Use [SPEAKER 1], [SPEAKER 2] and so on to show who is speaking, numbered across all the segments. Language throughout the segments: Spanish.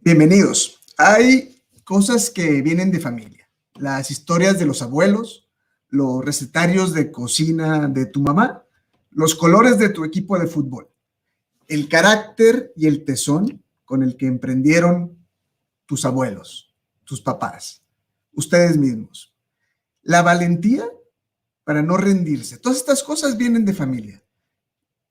[SPEAKER 1] Bienvenidos. Hay cosas que vienen de familia. Las historias de los abuelos, los recetarios de cocina de tu mamá, los colores de tu equipo de fútbol, el carácter y el tesón con el que emprendieron tus abuelos, tus papás, ustedes mismos. La valentía para no rendirse. Todas estas cosas vienen de familia.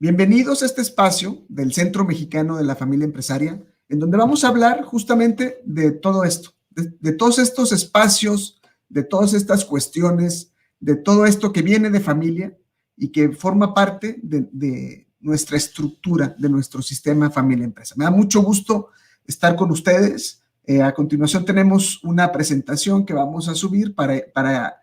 [SPEAKER 1] Bienvenidos a este espacio del Centro Mexicano de la Familia Empresaria, en donde vamos a hablar justamente de todo esto, de todos estos espacios, de todas estas cuestiones, de todo esto que viene de familia y que forma parte de nuestra estructura, de nuestro sistema familia-empresa. Me da mucho gusto estar con ustedes. A continuación tenemos una presentación que vamos a subir para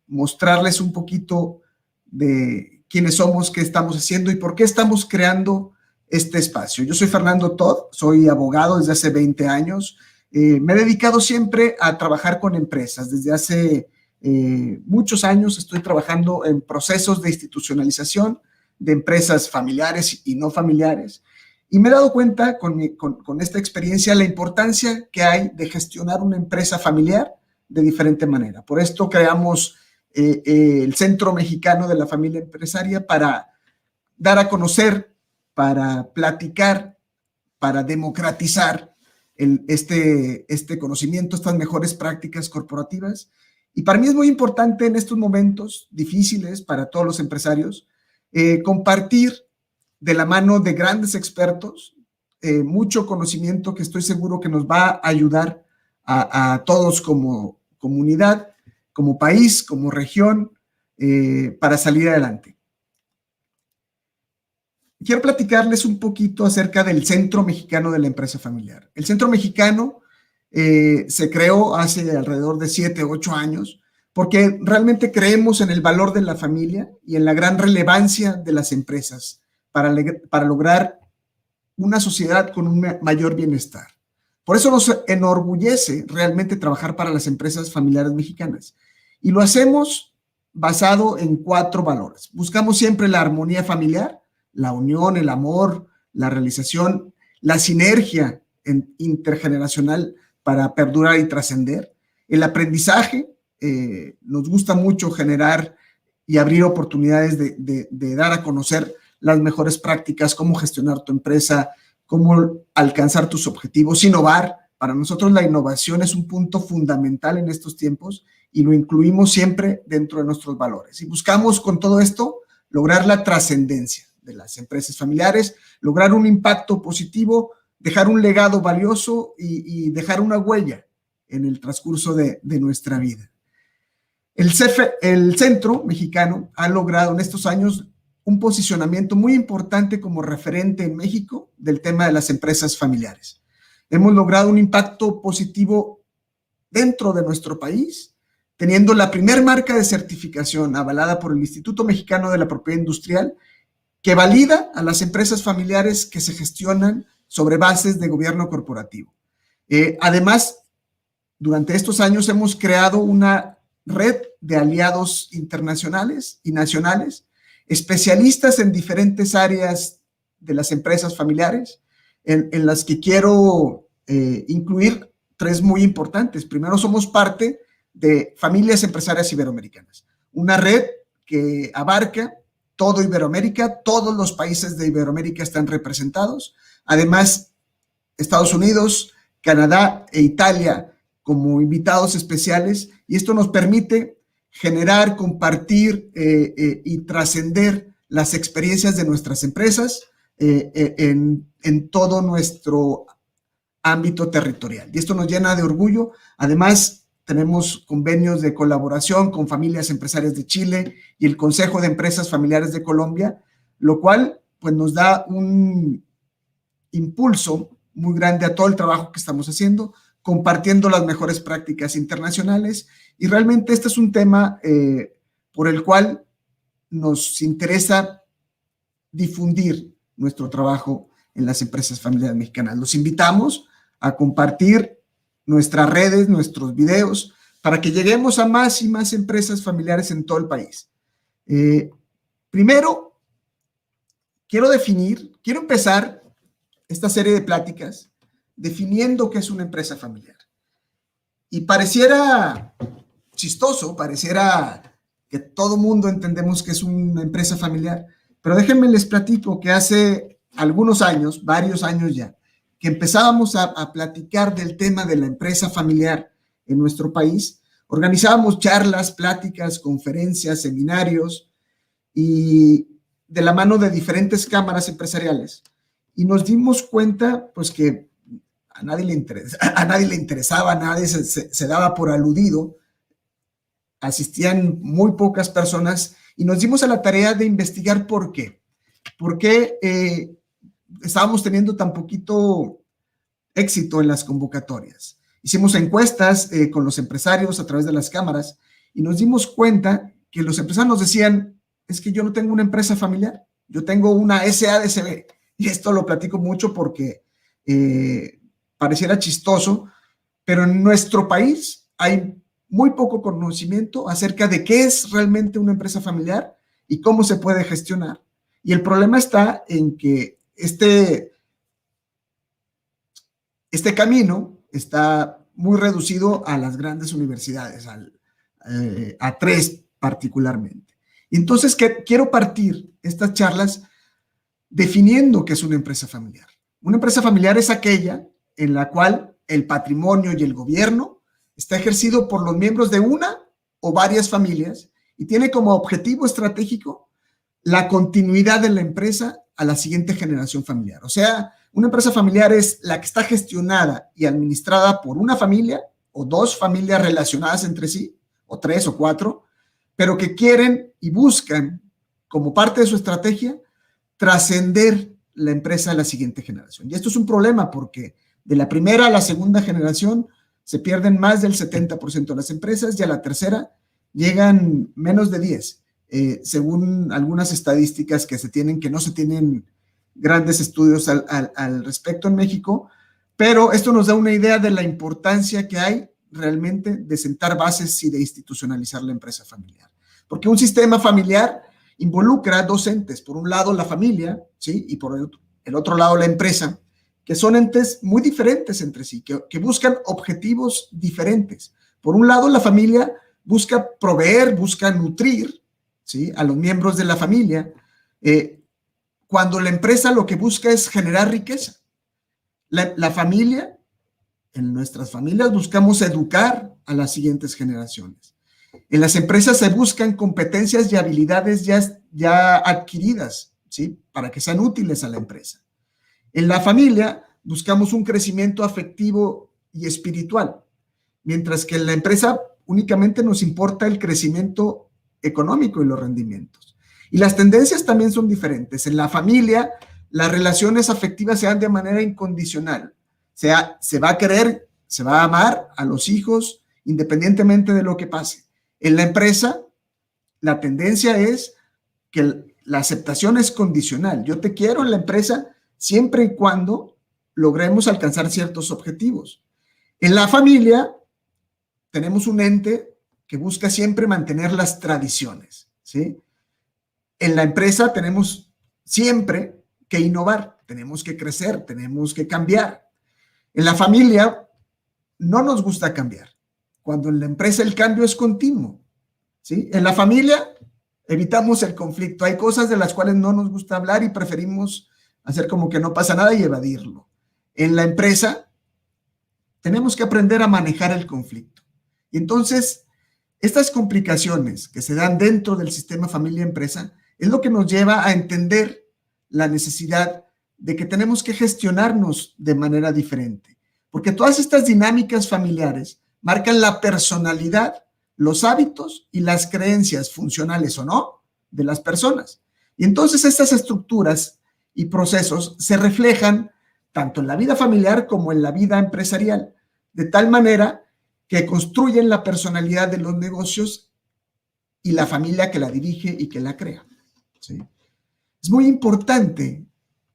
[SPEAKER 1] mostrarles un poquito de quiénes somos, qué estamos haciendo y por qué estamos creando este espacio. Yo soy Fernando Todd, soy abogado desde hace 20 años. Me he dedicado siempre a trabajar con empresas. Desde hace muchos años estoy trabajando en procesos de institucionalización de empresas familiares y no familiares. Y me he dado cuenta con esta experiencia la importancia que hay de gestionar una empresa familiar de diferente manera. Por esto creamos el Centro Mexicano de la Familia Empresaria para dar a conocer, para platicar, para democratizar este conocimiento, estas mejores prácticas corporativas. Y para mí es muy importante en estos momentos difíciles para todos los empresarios compartir de la mano de grandes expertos mucho conocimiento que estoy seguro que nos va a ayudar a todos como comunidad, como país, como región, para salir adelante. Quiero platicarles un poquito acerca del Centro Mexicano de la Empresa Familiar. El Centro Mexicano se creó hace alrededor de 7 u 8 años porque realmente creemos en el valor de la familia y en la gran relevancia de las empresas para lograr una sociedad con un mayor bienestar. Por eso nos enorgullece realmente trabajar para las empresas familiares mexicanas. Y lo hacemos basado en 4 valores. Buscamos siempre la armonía familiar, la unión, el amor, la realización, la sinergia intergeneracional para perdurar y trascender, el aprendizaje. Nos gusta mucho generar y abrir oportunidades de dar a conocer las mejores prácticas, cómo gestionar tu empresa, cómo alcanzar tus objetivos, innovar. Para nosotros la innovación es un punto fundamental en estos tiempos y lo incluimos siempre dentro de nuestros valores. Y buscamos con todo esto lograr la trascendencia de las empresas familiares, lograr un impacto positivo, dejar un legado valioso y dejar una huella en el transcurso de nuestra vida. El Centro Mexicano ha logrado en estos años un posicionamiento muy importante como referente en México del tema de las empresas familiares. Hemos logrado un impacto positivo dentro de nuestro país, teniendo la primer marca de certificación avalada por el Instituto Mexicano de la Propiedad Industrial, que valida a las empresas familiares que se gestionan sobre bases de gobierno corporativo. Además, durante estos años hemos creado una red de aliados internacionales y nacionales, especialistas en diferentes áreas de las empresas familiares, en las que quiero incluir 3 muy importantes. Primero, somos parte de Familias Empresarias Iberoamericanas, una red que abarca todo Iberoamérica, todos los países de Iberoamérica están representados. Además, Estados Unidos, Canadá e Italia como invitados especiales, y esto nos permite generar, compartir y trascender las experiencias de nuestras empresas en todo nuestro ámbito territorial. Y esto nos llena de orgullo. Además, tenemos convenios de colaboración con Familias Empresarias de Chile y el Consejo de Empresas Familiares de Colombia, lo cual pues, nos da un impulso muy grande a todo el trabajo que estamos haciendo, compartiendo las mejores prácticas internacionales. Y realmente este es un tema por el cual nos interesa difundir nuestro trabajo en las empresas familiares mexicanas. Los invitamos a compartir nuestras redes, nuestros videos, para que lleguemos a más y más empresas familiares en todo el país. Primero, quiero empezar esta serie de pláticas definiendo qué es una empresa familiar. Y pareciera chistoso, pareciera que todo mundo entendemos que es una empresa familiar, pero déjenme les platico que hace algunos años, varios años ya, que empezábamos a platicar del tema de la empresa familiar en nuestro país. Organizábamos charlas, pláticas, conferencias, seminarios y de la mano de diferentes cámaras empresariales. Y nos dimos cuenta, pues, que a nadie le interesaba, a nadie se daba por aludido, asistían muy pocas personas y nos dimos a la tarea de investigar por qué. ¿Por qué estábamos teniendo tan poquito éxito en las convocatorias? Hicimos encuestas con los empresarios a través de las cámaras y nos dimos cuenta que los empresarios nos decían, es que yo no tengo una empresa familiar, yo tengo una SADCB. Y esto lo platico mucho porque pareciera chistoso, pero en nuestro país hay muy poco conocimiento acerca de qué es realmente una empresa familiar y cómo se puede gestionar. Y el problema está en que este camino está muy reducido a las grandes universidades, a 3 particularmente. Entonces, quiero partir estas charlas definiendo qué es una empresa familiar. Una empresa familiar es aquella en la cual el patrimonio y el gobierno está ejercido por los miembros de una o varias familias y tiene como objetivo estratégico la continuidad de la empresa a la siguiente generación familiar. O sea, una empresa familiar es la que está gestionada y administrada por una familia o 2 familias relacionadas entre sí, o 3 o 4, pero que quieren y buscan, como parte de su estrategia, trascender la empresa a la siguiente generación. Y esto es un problema porque de la primera a la segunda generación se pierden más del 70% de las empresas y a la tercera llegan menos de 10, según algunas estadísticas que se tienen, que no se tienen grandes estudios al respecto en México, pero esto nos da una idea de la importancia que hay realmente de sentar bases y de institucionalizar la empresa familiar. Porque un sistema familiar involucra 2 entes, por un lado la familia, ¿sí? Y por el otro lado la empresa, que son entes muy diferentes entre sí, que buscan objetivos diferentes. Por un lado la familia busca proveer, busca nutrir, ¿sí?, a los miembros de la familia, cuando la empresa lo que busca es generar riqueza. La familia, en nuestras familias buscamos educar a las siguientes generaciones. En las empresas se buscan competencias y habilidades ya adquiridas, ¿sí?, para que sean útiles a la empresa. En la familia buscamos un crecimiento afectivo y espiritual, mientras que en la empresa únicamente nos importa el crecimiento económico y los rendimientos. Y las tendencias también son diferentes. En la familia, las relaciones afectivas se dan de manera incondicional. Se va a querer, se va a amar a los hijos independientemente de lo que pase. En la empresa, la tendencia es que la aceptación es condicional. Yo te quiero en la empresa siempre y cuando logremos alcanzar ciertos objetivos. En la familia, tenemos un ente que busca siempre mantener las tradiciones, ¿sí? En la empresa tenemos siempre que innovar, tenemos que crecer, tenemos que cambiar. En la familia no nos gusta cambiar. Cuando en la empresa el cambio es continuo, ¿sí? En la familia evitamos el conflicto. Hay cosas de las cuales no nos gusta hablar y preferimos hacer como que no pasa nada y evadirlo. En la empresa tenemos que aprender a manejar el conflicto. Y entonces, estas complicaciones que se dan dentro del sistema familia-empresa es lo que nos lleva a entender la necesidad de que tenemos que gestionarnos de manera diferente. Porque todas estas dinámicas familiares marcan la personalidad, los hábitos y las creencias, funcionales o no, de las personas. Y entonces estas estructuras y procesos se reflejan tanto en la vida familiar como en la vida empresarial, de tal manera que construyen la personalidad de los negocios y la familia que la dirige y que la crea, ¿sí? Es muy importante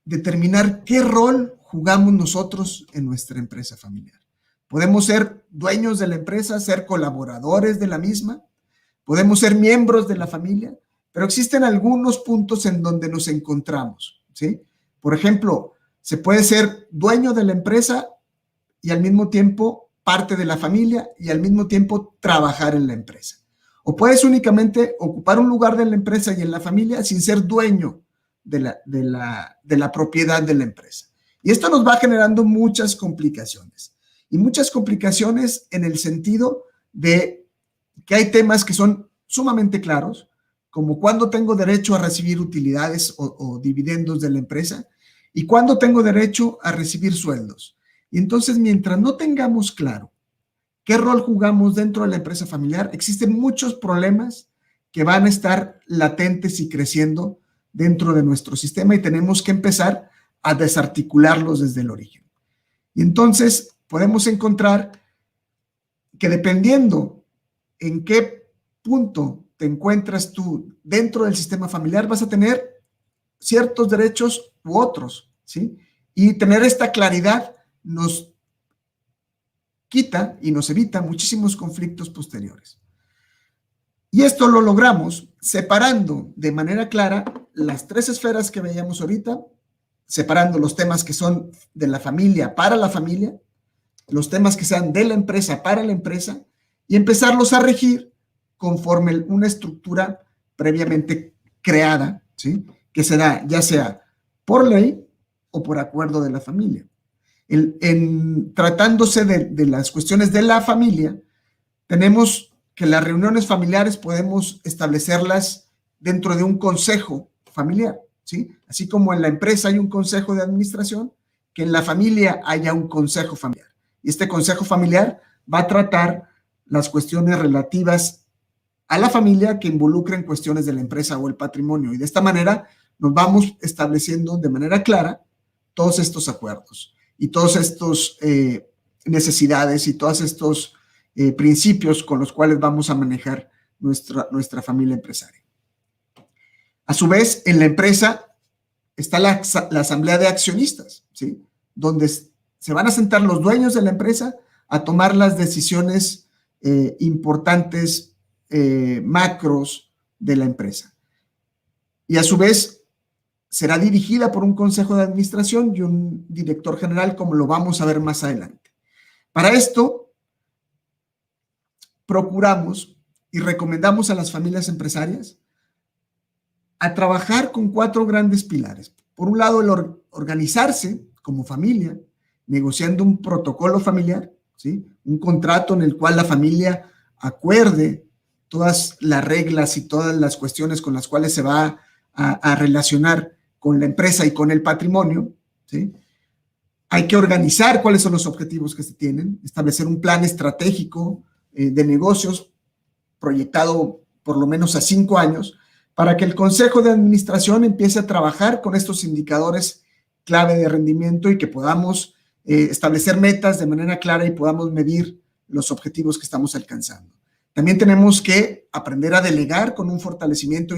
[SPEAKER 1] determinar qué rol jugamos nosotros en nuestra empresa familiar. Podemos ser dueños de la empresa, ser colaboradores de la misma, podemos ser miembros de la familia, pero existen algunos puntos en donde nos encontramos, ¿sí? Por ejemplo, se puede ser dueño de la empresa y al mismo tiempo parte de la familia y al mismo tiempo trabajar en la empresa. O puedes únicamente ocupar un lugar de la empresa y en la familia sin ser dueño de la propiedad de la empresa. Y esto nos va generando muchas complicaciones. Y muchas complicaciones en el sentido de que hay temas que son sumamente claros, como cuándo tengo derecho a recibir utilidades o dividendos de la empresa y cuándo tengo derecho a recibir sueldos. Y entonces, mientras no tengamos claro qué rol jugamos dentro de la empresa familiar, existen muchos problemas que van a estar latentes y creciendo dentro de nuestro sistema y tenemos que empezar a desarticularlos desde el origen. Y entonces podemos encontrar que dependiendo en qué punto te encuentras tú dentro del sistema familiar, vas a tener ciertos derechos u otros, ¿sí? Y tener esta claridad nos quita y nos evita muchísimos conflictos posteriores. Y esto lo logramos separando de manera clara las tres esferas que veíamos ahorita, separando los temas que son de la familia para la familia, los temas que sean de la empresa para la empresa, y empezarlos a regir conforme una estructura previamente creada, ¿sí? Que se da ya sea por ley o por acuerdo de la familia. Tratándose de las cuestiones de la familia, tenemos que las reuniones familiares podemos establecerlas dentro de un consejo familiar, ¿sí? Así como en la empresa hay un consejo de administración, que en la familia haya un consejo familiar. Y este consejo familiar va a tratar las cuestiones relativas a la familia que involucren cuestiones de la empresa o el patrimonio. Y de esta manera nos vamos estableciendo de manera clara todos estos acuerdos y todas estas necesidades y todos estos principios con los cuales vamos a manejar nuestra familia empresaria. A su vez, en la empresa está la asamblea de accionistas, ¿sí? Donde se van a sentar los dueños de la empresa a tomar las decisiones importantes, macros de la empresa. Y a su vez será dirigida por un consejo de administración y un director general, como lo vamos a ver más adelante. Para esto, procuramos y recomendamos a las familias empresarias a trabajar con 4 grandes pilares. Por un lado, el organizarse como familia, negociando un protocolo familiar, ¿sí? Un contrato en el cual la familia acuerde todas las reglas y todas las cuestiones con las cuales se va a relacionar con la empresa y con el patrimonio, ¿sí? Hay que organizar cuáles son los objetivos que se tienen, establecer un plan estratégico de negocios proyectado por lo menos a 5 años, para que el consejo de administración empiece a trabajar con estos indicadores clave de rendimiento y que podamos establecer metas de manera clara y podamos medir los objetivos que estamos alcanzando. También tenemos que aprender a delegar con un fortalecimiento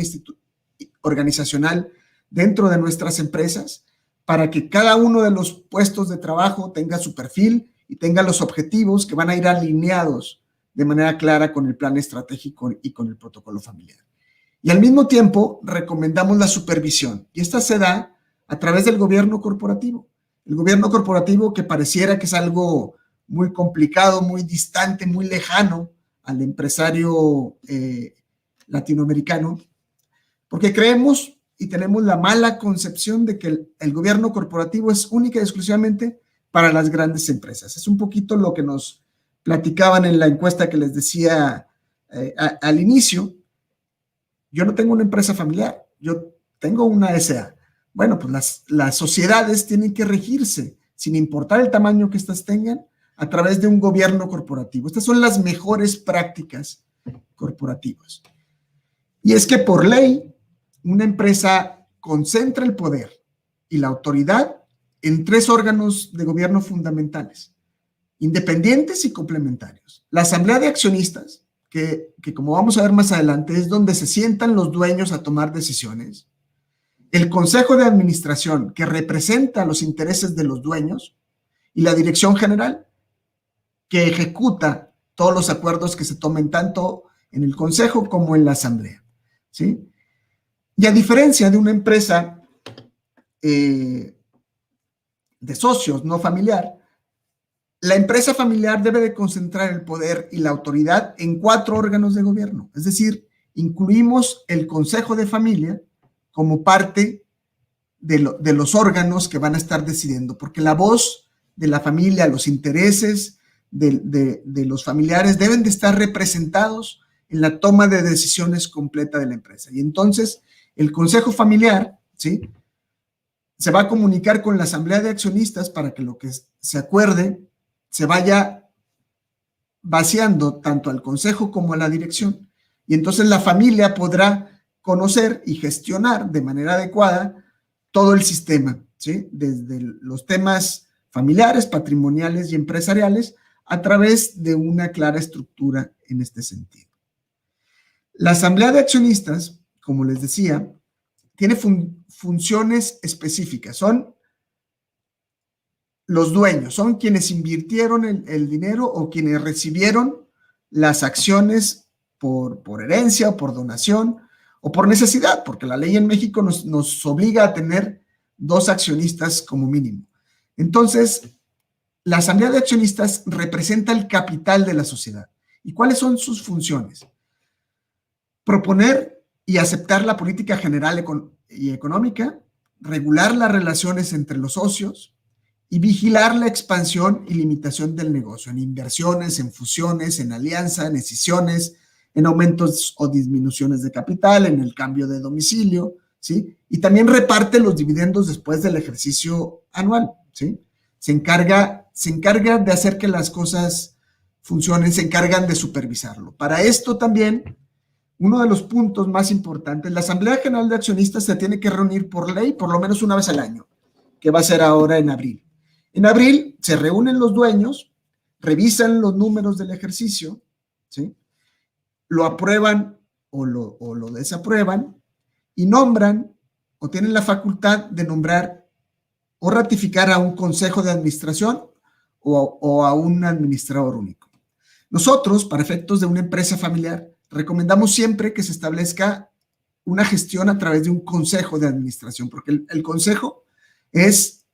[SPEAKER 1] organizacional dentro de nuestras empresas para que cada uno de los puestos de trabajo tenga su perfil y tenga los objetivos que van a ir alineados de manera clara con el plan estratégico y con el protocolo familiar. Y al mismo tiempo recomendamos la supervisión, y esta se da a través del gobierno corporativo. El gobierno corporativo, que pareciera que es algo muy complicado, muy distante, muy lejano al empresario latinoamericano, porque creemos y tenemos la mala concepción de que el gobierno corporativo es única y exclusivamente para las grandes empresas. Es un poquito lo que nos platicaban en la encuesta que les decía al inicio. Yo no tengo una empresa familiar, yo tengo una SA. Bueno, pues las sociedades tienen que regirse, sin importar el tamaño que éstas tengan, a través de un gobierno corporativo. Estas son las mejores prácticas corporativas. Y es que por ley, una empresa concentra el poder y la autoridad en 3 órganos de gobierno fundamentales, independientes y complementarios. La asamblea de accionistas, que como vamos a ver más adelante, es donde se sientan los dueños a tomar decisiones. El consejo de administración, que representa los intereses de los dueños, y la dirección general, que ejecuta todos los acuerdos que se tomen tanto en el consejo como en la asamblea, ¿sí? Y a diferencia de una empresa de socios no familiar, La empresa familiar debe de concentrar el poder y la autoridad en 4 órganos de gobierno. Es decir, incluimos el Consejo de Familia como parte de los órganos que van a estar decidiendo, porque la voz de la familia, los intereses de los familiares deben de estar representados en la toma de decisiones completa de la empresa. Y entonces el Consejo Familiar, ¿sí?, se va a comunicar con la Asamblea de Accionistas para que lo que se acuerde se vaya vaciando tanto al Consejo como a la dirección. Y entonces la familia podrá conocer y gestionar de manera adecuada todo el sistema, ¿sí?, desde los temas familiares, patrimoniales y empresariales, a través de una clara estructura en este sentido. La Asamblea de Accionistas, como les decía, tiene funciones específicas. Son los dueños, son quienes invirtieron el dinero o quienes recibieron las acciones por herencia o por donación o por necesidad, porque la ley en México nos obliga a tener 2 accionistas como mínimo. Entonces, la Asamblea de Accionistas representa el capital de la sociedad. ¿Y cuáles son sus funciones? Proponer y aceptar la política general y económica, regular las relaciones entre los socios y vigilar la expansión y limitación del negocio, en inversiones, en fusiones, en alianza, en escisiones, en aumentos o disminuciones de capital, en el cambio de domicilio, ¿sí? Y también reparte los dividendos después del ejercicio anual, ¿sí? Se encarga de hacer que las cosas funcionen, se encargan de supervisarlo. Para esto también, uno de los puntos más importantes, la Asamblea General de Accionistas se tiene que reunir por ley por lo menos una vez al año, que va a ser ahora en abril. En abril se reúnen los dueños, revisan los números del ejercicio, ¿sí?, lo aprueban o lo desaprueban y nombran o tienen la facultad de nombrar o ratificar a un consejo de administración o a un administrador único. Nosotros, para efectos de una empresa familiar, recomendamos siempre que se establezca una gestión a través de un consejo de administración, porque el consejo es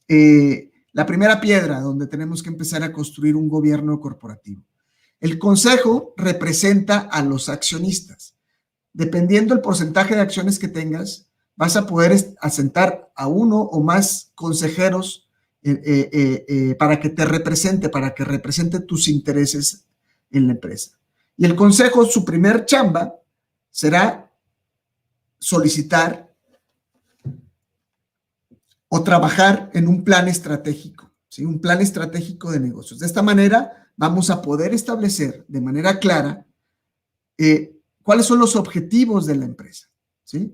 [SPEAKER 1] la primera piedra donde tenemos que empezar a construir un gobierno corporativo. El consejo representa a los accionistas. Dependiendo del porcentaje de acciones que tengas, vas a poder asentar a uno o más consejeros para que te represente, para que represente tus intereses en la empresa. Y el consejo, su primer chamba será solicitar o trabajar en un plan estratégico, ¿sí?, un plan estratégico de negocios. De esta manera vamos a poder establecer de manera clara cuáles son los objetivos de la empresa, ¿sí?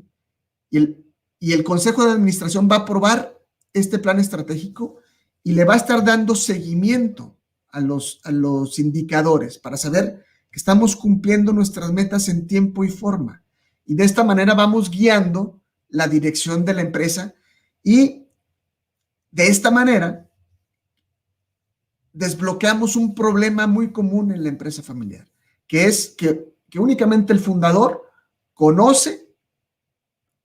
[SPEAKER 1] Y el Consejo de Administración va a aprobar este plan estratégico y le va a estar dando seguimiento a los indicadores para saber que estamos cumpliendo nuestras metas en tiempo y forma. Y de esta manera vamos guiando la dirección de la empresa y de esta manera desbloqueamos un problema muy común en la empresa familiar, que es que únicamente el fundador conoce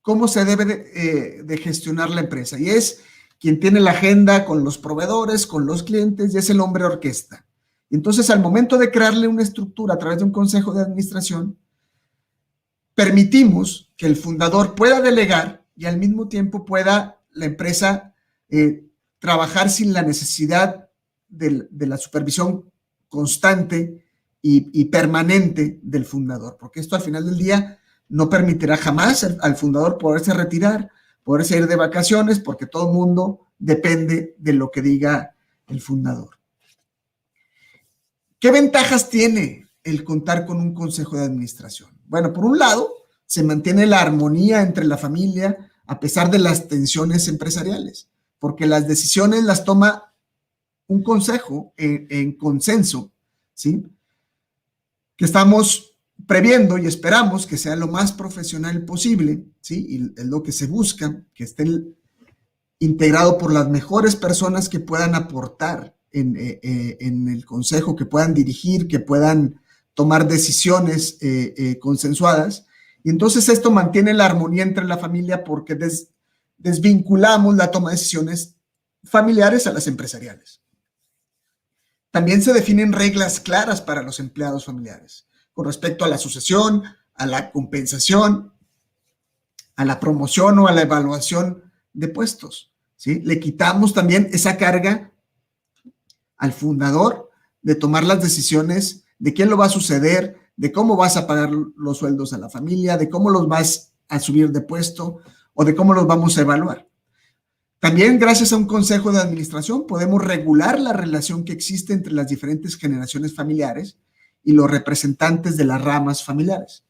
[SPEAKER 1] cómo se debe de gestionar la empresa y es quien tiene la agenda con los proveedores, con los clientes y es el hombre orquesta. Entonces, al momento de crearle una estructura a través de un consejo de administración, permitimos que el fundador pueda delegar y al mismo tiempo pueda la empresa trabajar sin la necesidad de la supervisión constante y permanente del fundador, porque esto al final del día no permitirá jamás al fundador poderse retirar, poderse ir de vacaciones, porque todo el mundo depende de lo que diga el fundador. ¿Qué ventajas tiene el contar con un consejo de administración? Bueno, por un lado, se mantiene la armonía entre la familia a pesar de las tensiones empresariales, porque las decisiones las toma un consejo en consenso, ¿sí?, que estamos previendo y esperamos que sea lo más profesional posible, ¿sí?, y es lo que se busca, que esté integrado por las mejores personas que puedan aportar en el consejo, que puedan dirigir, que puedan tomar decisiones consensuadas. Y entonces esto mantiene la armonía entre la familia porque desvinculamos la toma de decisiones familiares a las empresariales. También se definen reglas claras para los empleados familiares con respecto a la sucesión, a la compensación, a la promoción o a la evaluación de puestos, ¿sí? Le quitamos también esa carga al fundador de tomar las decisiones de quién lo va a suceder, de cómo vas a pagar los sueldos a la familia, de cómo los vas a subir de puesto o de cómo los vamos a evaluar. También, gracias a un consejo de administración, podemos regular la relación que existe entre las diferentes generaciones familiares y los representantes de las ramas familiares.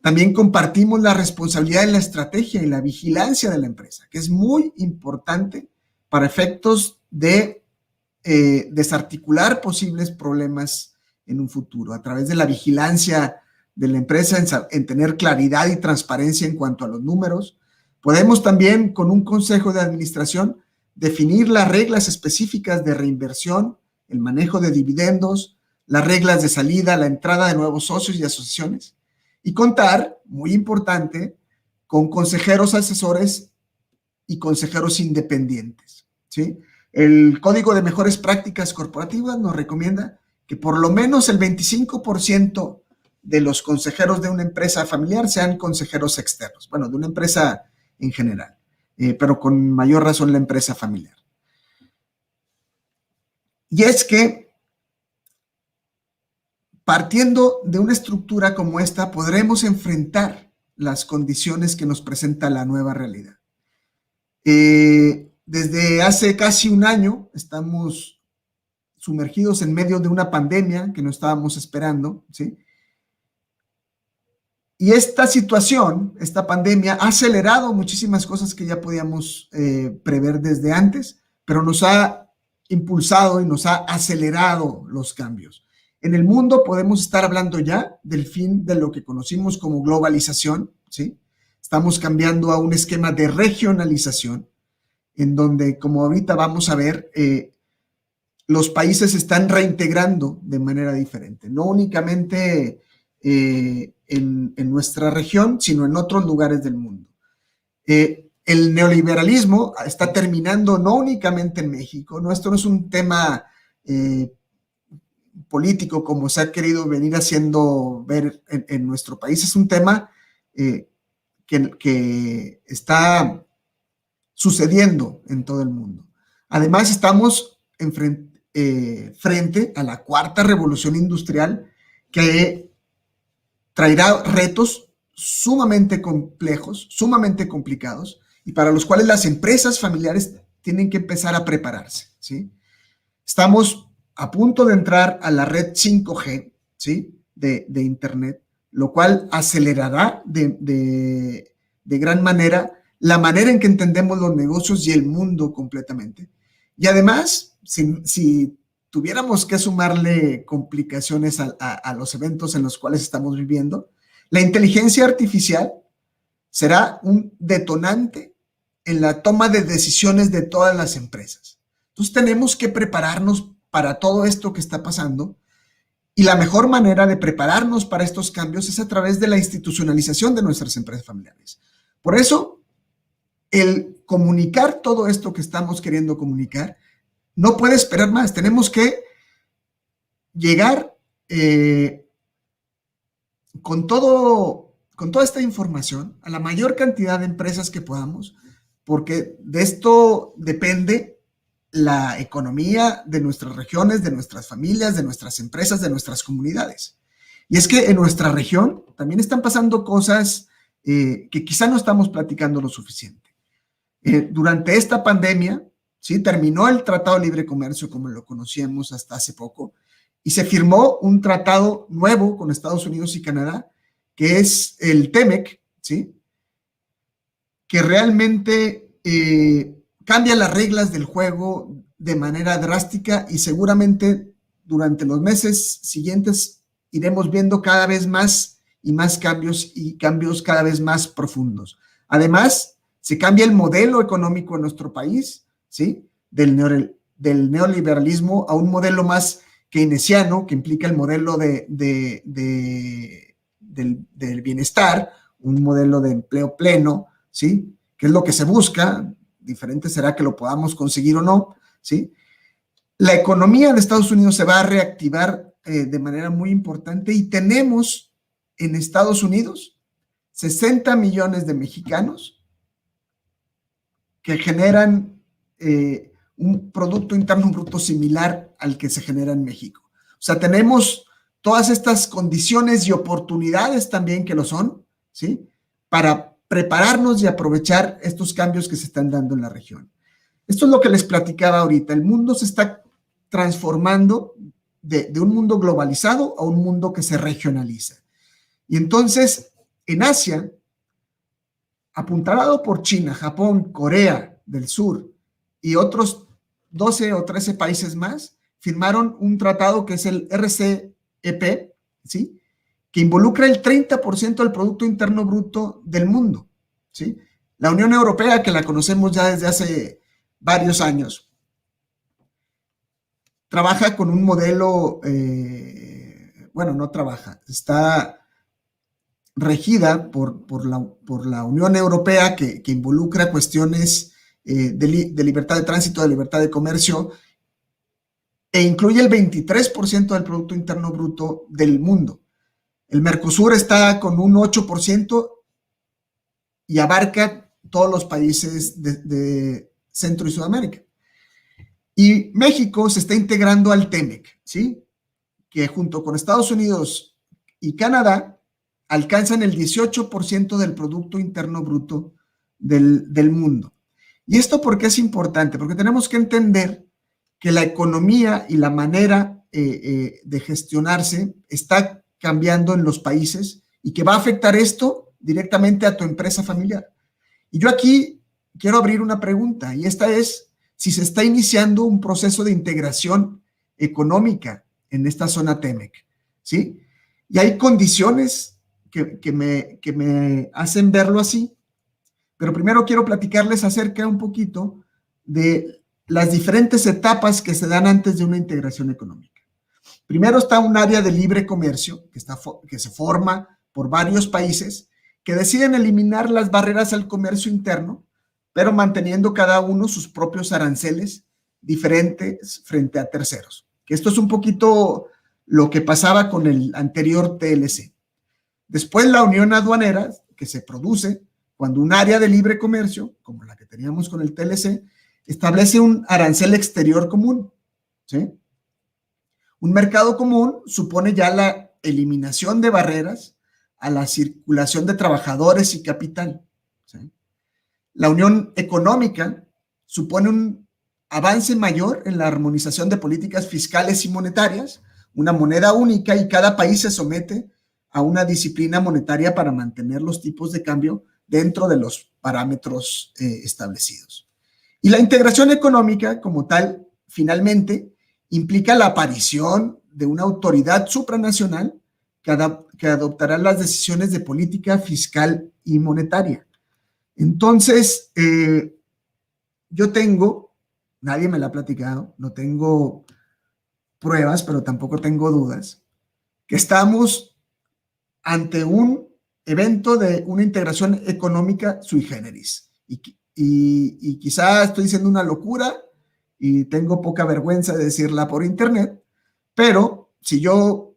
[SPEAKER 1] También compartimos la responsabilidad en la estrategia y la vigilancia de la empresa, que es muy importante para efectos de desarticular posibles problemas en un futuro, a través de la vigilancia de la empresa, en tener claridad y transparencia en cuanto a los números. Podemos también, con un consejo de administración, definir las reglas específicas de reinversión, el manejo de dividendos, las reglas de salida, la entrada de nuevos socios y asociaciones, y contar, muy importante, con consejeros asesores y consejeros independientes, ¿sí? El Código de Mejores Prácticas Corporativas nos recomienda que por lo menos el 25% de los consejeros de una empresa familiar sean consejeros externos, bueno, de una empresa en general, pero con mayor razón la empresa familiar. Y es que, partiendo de una estructura como esta, podremos enfrentar las condiciones que nos presenta la nueva realidad. Desde hace casi un año estamos sumergidos en medio de una pandemia que no estábamos esperando, ¿sí? Y esta situación, esta pandemia, ha acelerado muchísimas cosas que ya podíamos prever desde antes, pero nos ha impulsado y nos ha acelerado los cambios. En el mundo podemos estar hablando ya del fin de lo que conocimos como globalización, ¿sí? Estamos cambiando a un esquema de regionalización, en donde, como ahorita vamos a ver, los países se están reintegrando de manera diferente, no únicamente en nuestra región, sino en otros lugares del mundo. El neoliberalismo está terminando no únicamente en México, no, esto no es un tema político como se ha querido venir haciendo ver en nuestro país, es un tema que está sucediendo en todo el mundo. Además, estamos frente a la cuarta revolución industrial, que traerá retos sumamente complejos, sumamente complicados, y para los cuales las empresas familiares tienen que empezar a prepararse, ¿sí? Estamos a punto de entrar a la red 5G, ¿sí? de Internet, lo cual acelerará de gran manera la manera en que entendemos los negocios y el mundo completamente. Y además, si tuviéramos que sumarle complicaciones a los eventos en los cuales estamos viviendo, la inteligencia artificial será un detonante en la toma de decisiones de todas las empresas. Entonces tenemos que prepararnos para todo esto que está pasando, y la mejor manera de prepararnos para estos cambios es a través de la institucionalización de nuestras empresas familiares. Por eso, el comunicar todo esto que estamos queriendo comunicar no puede esperar más. Tenemos que llegar con toda esta información a la mayor cantidad de empresas que podamos, porque de esto depende la economía de nuestras regiones, de nuestras familias, de nuestras empresas, de nuestras comunidades. Y es que en nuestra región también están pasando cosas que quizá no estamos platicando lo suficiente. Durante esta pandemia, ¿sí? Terminó el Tratado de Libre Comercio como lo conocíamos hasta hace poco, y se firmó un tratado nuevo con Estados Unidos y Canadá, que es el TEMEC, ¿sí? Que realmente cambia las reglas del juego de manera drástica, y seguramente durante los meses siguientes iremos viendo cada vez más y más cambios, y cambios cada vez más profundos. Además, se cambia el modelo económico en nuestro país, ¿sí? Del neoliberalismo a un modelo más keynesiano, que implica el modelo del bienestar, un modelo de empleo pleno, ¿sí? Que es lo que se busca. Diferente será que lo podamos conseguir o no, ¿sí? La economía de Estados Unidos se va a reactivar de manera muy importante y tenemos en Estados Unidos 60 millones de mexicanos que generan un Producto Interno Bruto similar al que se genera en México. O sea, tenemos todas estas condiciones y oportunidades también que lo son, ¿sí? Para prepararnos y aprovechar estos cambios que se están dando en la región. Esto es lo que les platicaba ahorita. El mundo se está transformando de un mundo globalizado a un mundo que se regionaliza. Y entonces, en Asia, apuntalado por China, Japón, Corea del Sur y otros 12 o 13 países más, firmaron un tratado que es el RCEP, ¿sí? Que involucra el 30% del Producto Interno Bruto del mundo, ¿sí? La Unión Europea, que la conocemos ya desde hace varios años, trabaja con un modelo, bueno, no trabaja, está regida por la Unión Europea que involucra cuestiones de libertad de tránsito, de libertad de comercio, e incluye el 23% del Producto Interno Bruto del mundo. El Mercosur está con un 8% y abarca todos los países de Centro y Sudamérica. Y México se está integrando al TEMEC, ¿sí? Que junto con Estados Unidos y Canadá alcanzan el 18% del Producto Interno Bruto del mundo. ¿Y esto por qué es importante? Porque tenemos que entender que la economía y la manera de gestionarse está cambiando en los países y que va a afectar esto directamente a tu empresa familiar. Y yo aquí quiero abrir una pregunta, y esta es si se está iniciando un proceso de integración económica en esta zona TEMEC, ¿sí? Y hay condiciones que me hacen verlo así, pero primero quiero platicarles acerca un poquito de las diferentes etapas que se dan antes de una integración económica. Primero está un área de libre comercio que se forma por varios países que deciden eliminar las barreras al comercio interno, pero manteniendo cada uno sus propios aranceles diferentes frente a terceros. Que esto es un poquito lo que pasaba con el anterior TLC. Después la unión aduanera, que se produce cuando un área de libre comercio, como la que teníamos con el TLC, establece un arancel exterior común, ¿sí? Un mercado común supone ya la eliminación de barreras a la circulación de trabajadores y capital, ¿sí? La unión económica supone un avance mayor en la armonización de políticas fiscales y monetarias, una moneda única y cada país se somete a una disciplina monetaria para mantener los tipos de cambio dentro de los parámetros establecidos. Y la integración económica como tal, finalmente, implica la aparición de una autoridad supranacional que adoptará las decisiones de política fiscal y monetaria. Entonces, yo nadie me la ha platicado, no tengo pruebas, pero tampoco tengo dudas, que estamos ante un evento de una integración económica sui generis. Y quizá estoy diciendo una locura y tengo poca vergüenza de decirla por internet, pero si yo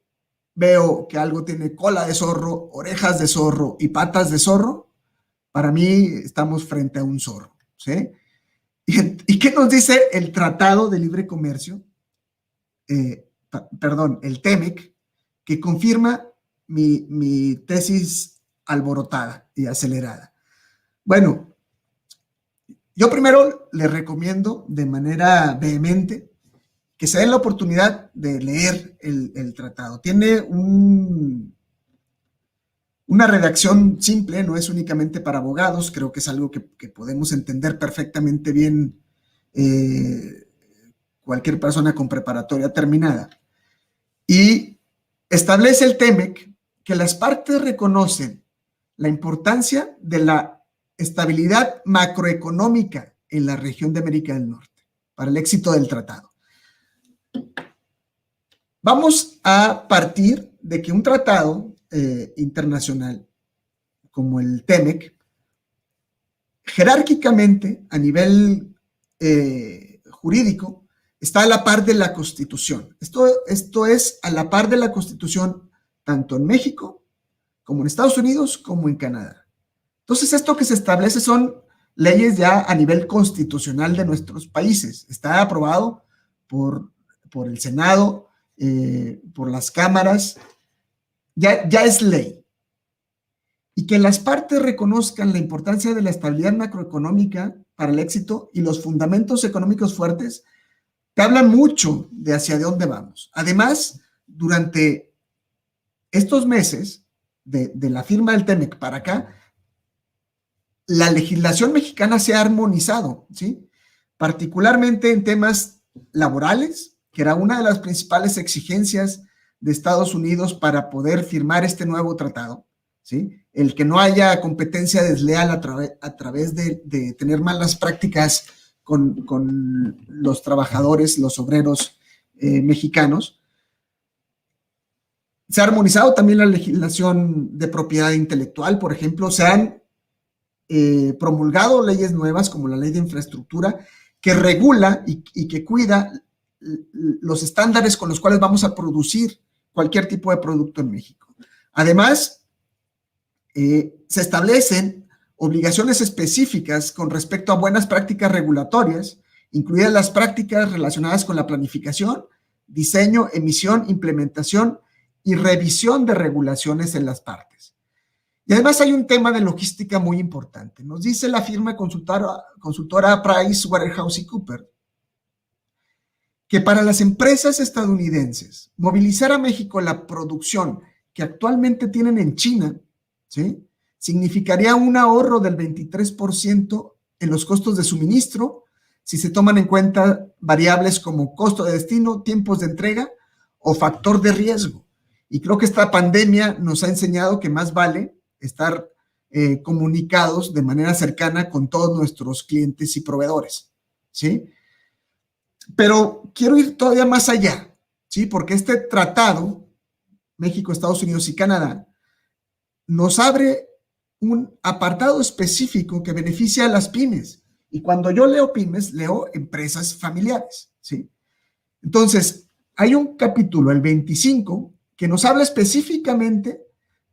[SPEAKER 1] veo que algo tiene cola de zorro, orejas de zorro y patas de zorro, para mí estamos frente a un zorro, ¿sí? ¿Y qué nos dice el Tratado de Libre Comercio? Perdón, el TEMEC, que confirma mi tesis alborotada y acelerada. Bueno, yo primero les recomiendo de manera vehemente que se den la oportunidad de leer el tratado. Tiene una redacción simple, no es únicamente para abogados, creo que es algo que podemos entender perfectamente bien cualquier persona con preparatoria terminada. Y establece el TEMEC que las partes reconocen la importancia de la estabilidad macroeconómica en la región de América del Norte para el éxito del tratado. Vamos a partir de que un tratado internacional como el TEMEC, jerárquicamente a nivel jurídico, está a la par de la Constitución. Esto es a la par de la Constitución tanto en México como en Estados Unidos como en Canadá. Entonces, esto que se establece son leyes ya a nivel constitucional de nuestros países. Está aprobado por el Senado, por las cámaras, ya es ley. Y que las partes reconozcan la importancia de la estabilidad macroeconómica para el éxito y los fundamentos económicos fuertes, te hablan mucho de hacia dónde vamos. Además, durante estos meses de la firma del TEMEC para acá, la legislación mexicana se ha armonizado, ¿sí? Particularmente en temas laborales, que era una de las principales exigencias de Estados Unidos para poder firmar este nuevo tratado, ¿sí? El que no haya competencia desleal a través de tener malas prácticas con los trabajadores, los obreros mexicanos. Se ha armonizado también la legislación de propiedad intelectual, por ejemplo. Se han promulgado leyes nuevas como la ley de infraestructura que regula y que cuida los estándares con los cuales vamos a producir cualquier tipo de producto en México. Además, se establecen obligaciones específicas con respecto a buenas prácticas regulatorias, incluidas las prácticas relacionadas con la planificación, diseño, emisión, implementación y revisión de regulaciones en las partes. Y además hay un tema de logística muy importante. Nos dice la firma consultora PricewaterhouseCoopers que para las empresas estadounidenses movilizar a México la producción que actualmente tienen en China, ¿sí?, significaría un ahorro del 23% en los costos de suministro si se toman en cuenta variables como costo de destino, tiempos de entrega o factor de riesgo. Y creo que esta pandemia nos ha enseñado que más vale estar comunicados de manera cercana con todos nuestros clientes y proveedores, ¿sí? Pero quiero ir todavía más allá, ¿sí? Porque este tratado, México, Estados Unidos y Canadá, nos abre un apartado específico que beneficia a las pymes. Y cuando yo leo pymes, leo empresas familiares, ¿sí? Entonces, hay un capítulo, el 25, que nos habla específicamente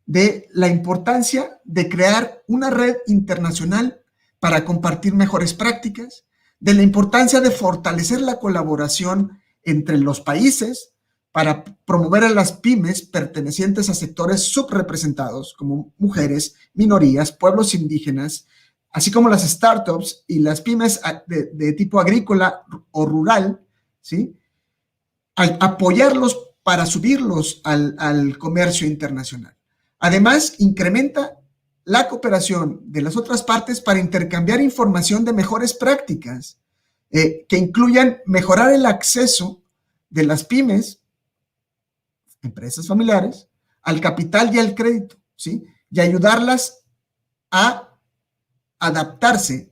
[SPEAKER 1] de la importancia de crear una red internacional para compartir mejores prácticas, de la importancia de fortalecer la colaboración entre los países para promover a las pymes pertenecientes a sectores subrepresentados como mujeres, minorías, pueblos indígenas, así como las startups y las pymes de tipo agrícola o rural, ¿sí? Apoyarlos para subirlos al comercio internacional. Además, incrementa la cooperación de las otras partes para intercambiar información de mejores prácticas que incluyan mejorar el acceso de las pymes, empresas familiares, al capital y al crédito, ¿sí? Y ayudarlas a adaptarse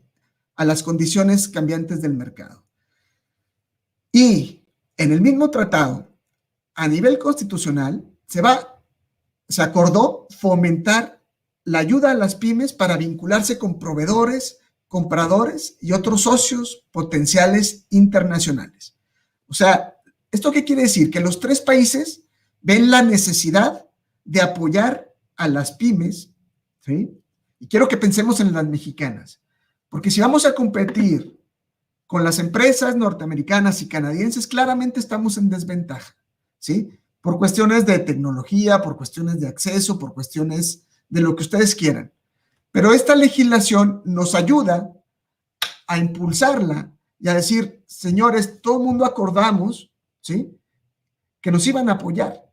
[SPEAKER 1] a las condiciones cambiantes del mercado. Y en el mismo tratado, a nivel constitucional, se acordó fomentar la ayuda a las pymes para vincularse con proveedores, compradores y otros socios potenciales internacionales. O sea, ¿esto qué quiere decir? Que los tres países ven la necesidad de apoyar a las pymes, ¿sí? Y quiero que pensemos en las mexicanas, porque si vamos a competir con las empresas norteamericanas y canadienses, claramente estamos en desventaja, ¿sí? Por cuestiones de tecnología, por cuestiones de acceso, por cuestiones de lo que ustedes quieran. Pero esta legislación nos ayuda a impulsarla y a decir, señores, todo el mundo acordamos, ¿sí?, que nos iban a apoyar.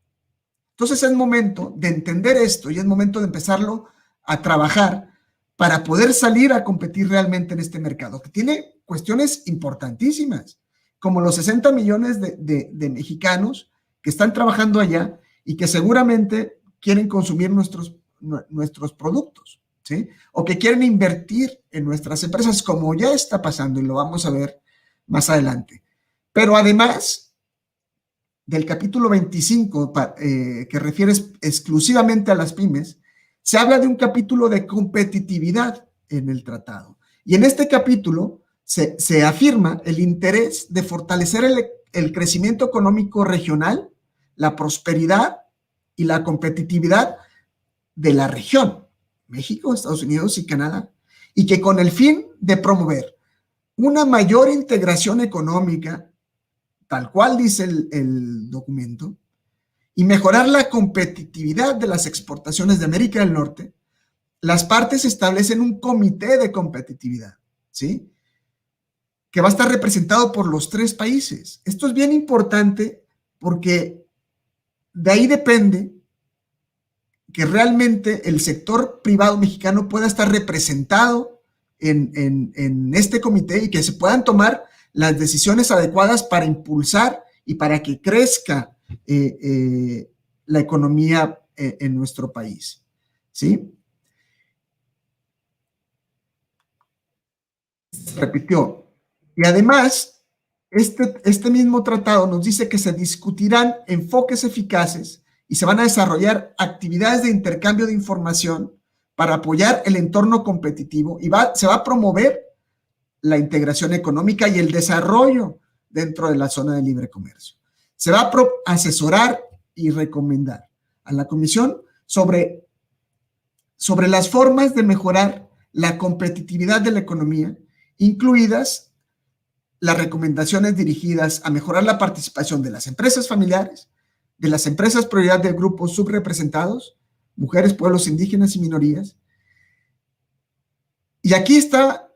[SPEAKER 1] Entonces es momento de entender esto y es momento de empezarlo a trabajar para poder salir a competir realmente en este mercado, que tiene cuestiones importantísimas, como los 60 millones de mexicanos que están trabajando allá y que seguramente quieren consumir nuestros productos, ¿sí? O que quieren invertir en nuestras empresas, como ya está pasando y lo vamos a ver más adelante. Pero además del capítulo 25, que refiere exclusivamente a las pymes, se habla de un capítulo de competitividad en el tratado. Y en este capítulo se afirma el interés de fortalecer el crecimiento económico regional, la prosperidad y la competitividad de la región, México, Estados Unidos y Canadá, y que con el fin de promover una mayor integración económica, tal cual dice el documento, y mejorar la competitividad de las exportaciones de América del Norte, las partes establecen un comité de competitividad, ¿sí?, que va a estar representado por los 3 países. Esto es bien importante porque de ahí depende que realmente el sector privado mexicano pueda estar representado en este comité y que se puedan tomar las decisiones adecuadas para impulsar y para que crezca la economía en nuestro país, ¿sí? Se repitió. Y además, este mismo tratado nos dice que se discutirán enfoques eficaces y se van a desarrollar actividades de intercambio de información para apoyar el entorno competitivo y se va a promover la integración económica y el desarrollo dentro de la zona de libre comercio. Se va a asesorar y recomendar a la Comisión sobre las formas de mejorar la competitividad de la economía, incluidas las recomendaciones dirigidas a mejorar la participación de las empresas familiares, de las empresas prioridad de grupos subrepresentados, mujeres, pueblos indígenas y minorías. Y aquí está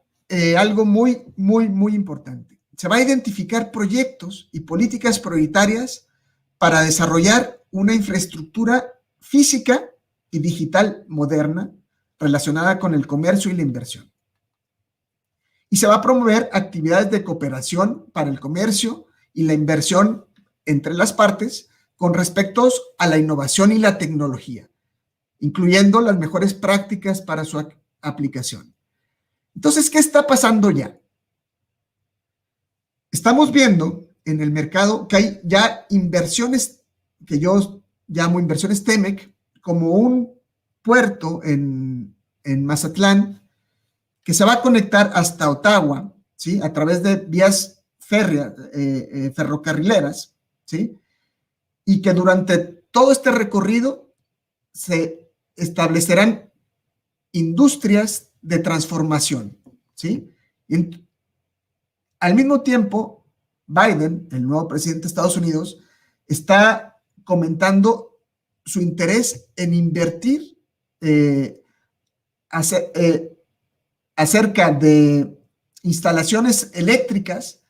[SPEAKER 1] algo muy, muy, muy importante. Se va a identificar proyectos y políticas prioritarias para desarrollar una infraestructura física y digital moderna relacionada con el comercio y la inversión. Y se va a promover actividades de cooperación para el comercio y la inversión entre las partes con respecto a la innovación y la tecnología, incluyendo las mejores prácticas para su aplicación. Entonces, ¿qué está pasando ya? Estamos viendo en el mercado que hay ya inversiones que yo llamo inversiones TEMEC, como un puerto en Mazatlán, que se va a conectar hasta Ottawa, ¿sí?, a través de vías ferrocarrileras, ¿sí?, y que durante todo este recorrido se establecerán industrias de transformación, ¿sí? Al mismo tiempo, Biden, el nuevo presidente de Estados Unidos, está comentando su interés en invertir acerca de instalaciones eléctricas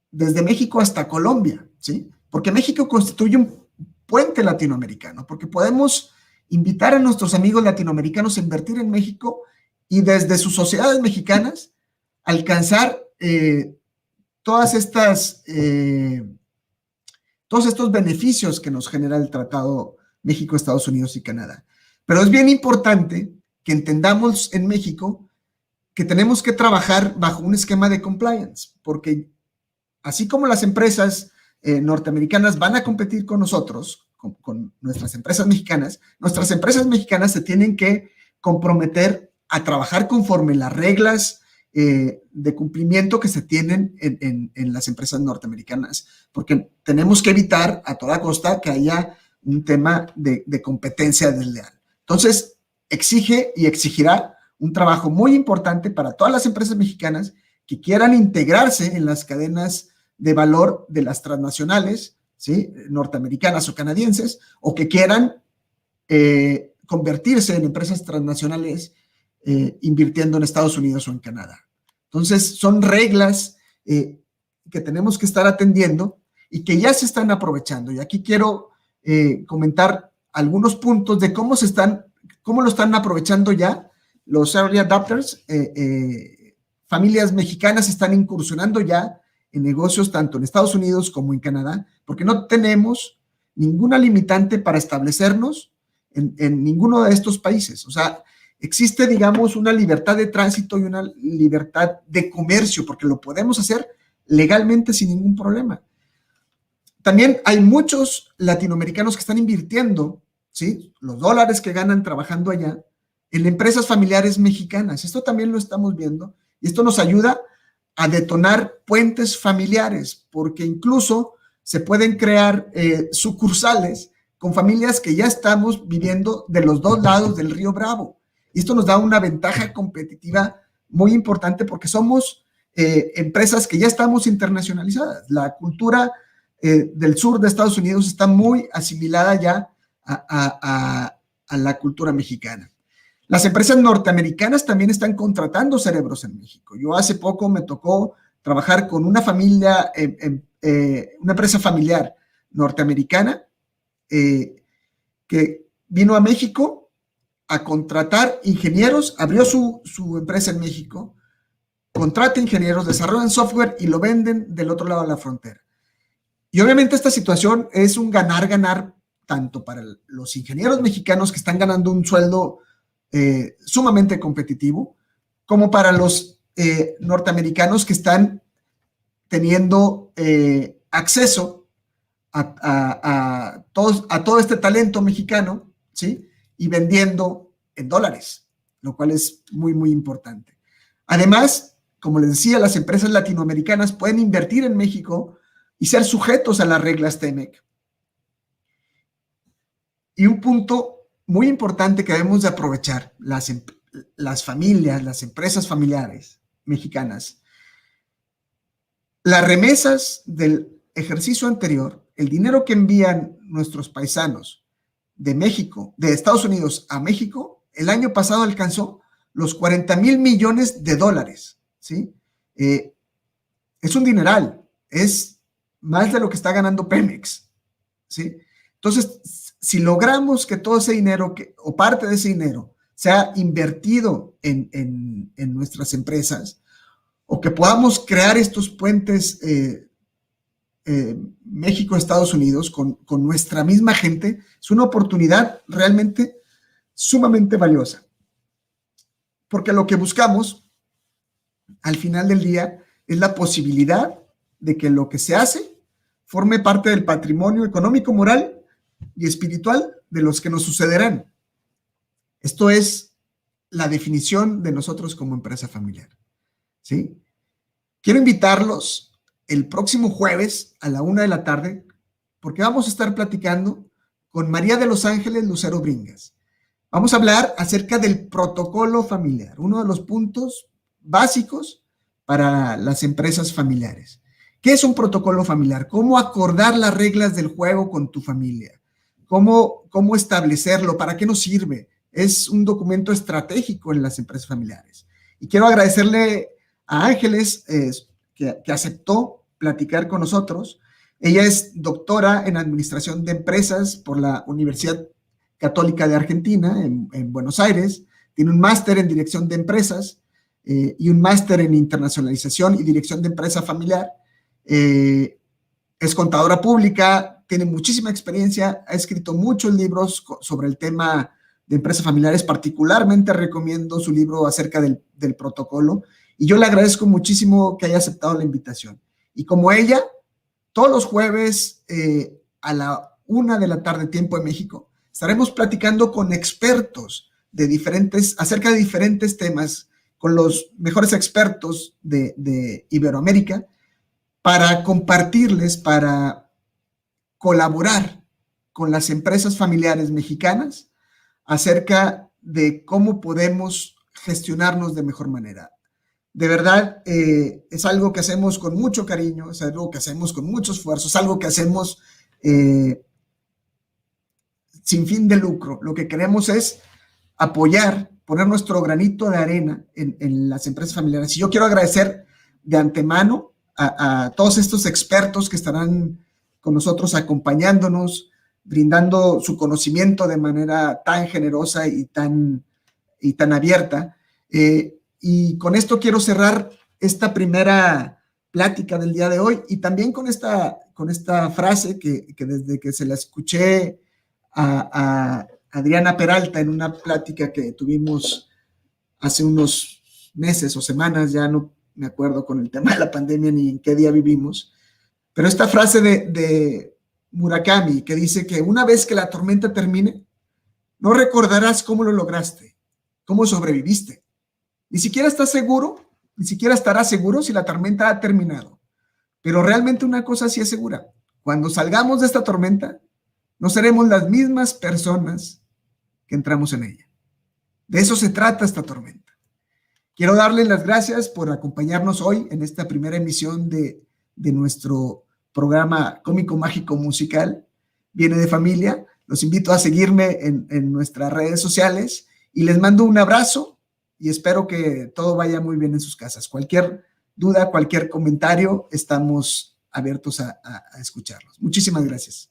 [SPEAKER 1] desde México hasta Colombia, ¿sí? Porque México constituye un puente latinoamericano, porque podemos invitar a nuestros amigos latinoamericanos a invertir en México y desde sus sociedades mexicanas alcanzar todos estos beneficios que nos genera el Tratado México, Estados Unidos y Canadá. Pero es bien importante que entendamos en México que tenemos que trabajar bajo un esquema de compliance, porque así como las empresas norteamericanas van a competir con nosotros, con nuestras empresas mexicanas se tienen que comprometer a trabajar conforme las reglas de cumplimiento que se tienen en las empresas norteamericanas, porque tenemos que evitar a toda costa que haya un tema de competencia desleal. Entonces, exige y exigirá un trabajo muy importante para todas las empresas mexicanas que quieran integrarse en las cadenas de valor de las transnacionales, ¿sí?, norteamericanas o canadienses, o que quieran convertirse en empresas transnacionales invirtiendo en Estados Unidos o en Canadá. Entonces, son reglas que tenemos que estar atendiendo y que ya se están aprovechando. Y aquí quiero comentar algunos puntos de cómo lo están aprovechando ya los early adopters. Familias mexicanas están incursionando ya en negocios tanto en Estados Unidos como en Canadá, porque no tenemos ninguna limitante para establecernos en ninguno de estos países. O sea, existe, digamos, una libertad de tránsito y una libertad de comercio, porque lo podemos hacer legalmente sin ningún problema. También hay muchos latinoamericanos que están invirtiendo, ¿sí?, los dólares que ganan trabajando allá en empresas familiares mexicanas. Esto también lo estamos viendo y esto nos ayuda a detonar puentes familiares, porque incluso se pueden crear sucursales con familias que ya estamos viviendo de los dos lados del río Bravo. Y esto nos da una ventaja competitiva muy importante porque somos empresas que ya estamos internacionalizadas. La cultura del sur de Estados Unidos está muy asimilada ya a la cultura mexicana. Las empresas norteamericanas también están contratando cerebros en México. Yo hace poco me tocó trabajar con una familia, una empresa familiar norteamericana que vino a México a contratar ingenieros, abrió su empresa en México, contrata ingenieros, desarrollan software y lo venden del otro lado de la frontera. Y obviamente esta situación es un ganar-ganar tanto para los ingenieros mexicanos que están ganando un sueldo sumamente competitivo, como para los norteamericanos que están teniendo acceso a todo este talento mexicano, ¿sí? Y vendiendo en dólares, lo cual es muy, muy importante. Además, como les decía, las empresas latinoamericanas pueden invertir en México y ser sujetos a las reglas TEMEC. Y un punto muy importante que debemos de aprovechar, las familias, las empresas familiares mexicanas, las remesas del ejercicio anterior, el dinero que envían nuestros paisanos de México, de Estados Unidos a México, el año pasado alcanzó los 40,000 millones de dólares, ¿sí? Es un dineral, es más de lo que está ganando Pemex, ¿sí? Entonces, si logramos que todo ese dinero, o parte de ese dinero, sea invertido en nuestras empresas, o que podamos crear estos puentes México-Estados Unidos con nuestra misma gente, es una oportunidad realmente sumamente valiosa. Porque lo que buscamos, al final del día, es la posibilidad de que lo que se hace forme parte del patrimonio económico, moral y espiritual de los que nos sucederán. Esto es la definición de nosotros como empresa familiar, ¿sí? Quiero invitarlos el próximo jueves a la 1 de la tarde, porque vamos a estar platicando con María de los Ángeles Lucero Bringas. Vamos a hablar acerca del protocolo familiar, uno de los puntos básicos para las empresas familiares. ¿Qué es un protocolo familiar? ¿Cómo acordar las reglas del juego con tu familia? ¿Cómo establecerlo? ¿Para qué nos sirve? Es un documento estratégico en las empresas familiares. Y quiero agradecerle a Ángeles que aceptó platicar con nosotros. Ella es doctora en Administración de Empresas por la Universidad Católica de Argentina en Buenos Aires. Tiene un máster en Dirección de Empresas y un máster en Internacionalización y Dirección de Empresa Familiar. Es contadora pública, tiene muchísima experiencia, ha escrito muchos libros sobre el tema de empresas familiares. Particularmente recomiendo su libro acerca del protocolo, y yo le agradezco muchísimo que haya aceptado la invitación. Y como ella, todos los jueves a la 1 de la tarde, tiempo de México, estaremos platicando con expertos acerca de diferentes temas, con los mejores expertos de Iberoamérica, para compartirles, para colaborar con las empresas familiares mexicanas acerca de cómo podemos gestionarnos de mejor manera. De verdad, es algo que hacemos con mucho cariño, es algo que hacemos con mucho esfuerzo, es algo que hacemos sin fin de lucro. Lo que queremos es apoyar, poner nuestro granito de arena en las empresas familiares. Y yo quiero agradecer de antemano a todos estos expertos que estarán con nosotros acompañándonos, brindando su conocimiento de manera tan generosa y tan abierta. Y con esto quiero cerrar esta primera plática del día de hoy, y también con esta frase que desde que se la escuché a Adriana Peralta en una plática que tuvimos hace unos meses o semanas, ya no me acuerdo con el tema de la pandemia ni en qué día vivimos, pero esta frase de Murakami que dice que una vez que la tormenta termine, no recordarás cómo lo lograste, cómo sobreviviste. Ni siquiera estás seguro Ni siquiera estarás seguro si la tormenta ha terminado. Pero realmente una cosa sí es segura. Cuando salgamos de esta tormenta, no seremos las mismas personas que entramos en ella. De eso se trata esta tormenta. Quiero darles las gracias por acompañarnos hoy en esta primera emisión de nuestro programa cómico mágico musical Viene de Familia. Los invito a seguirme en nuestras redes sociales y les mando un abrazo y espero que todo vaya muy bien en sus casas. Cualquier duda, cualquier comentario, estamos abiertos a escucharlos. Muchísimas gracias.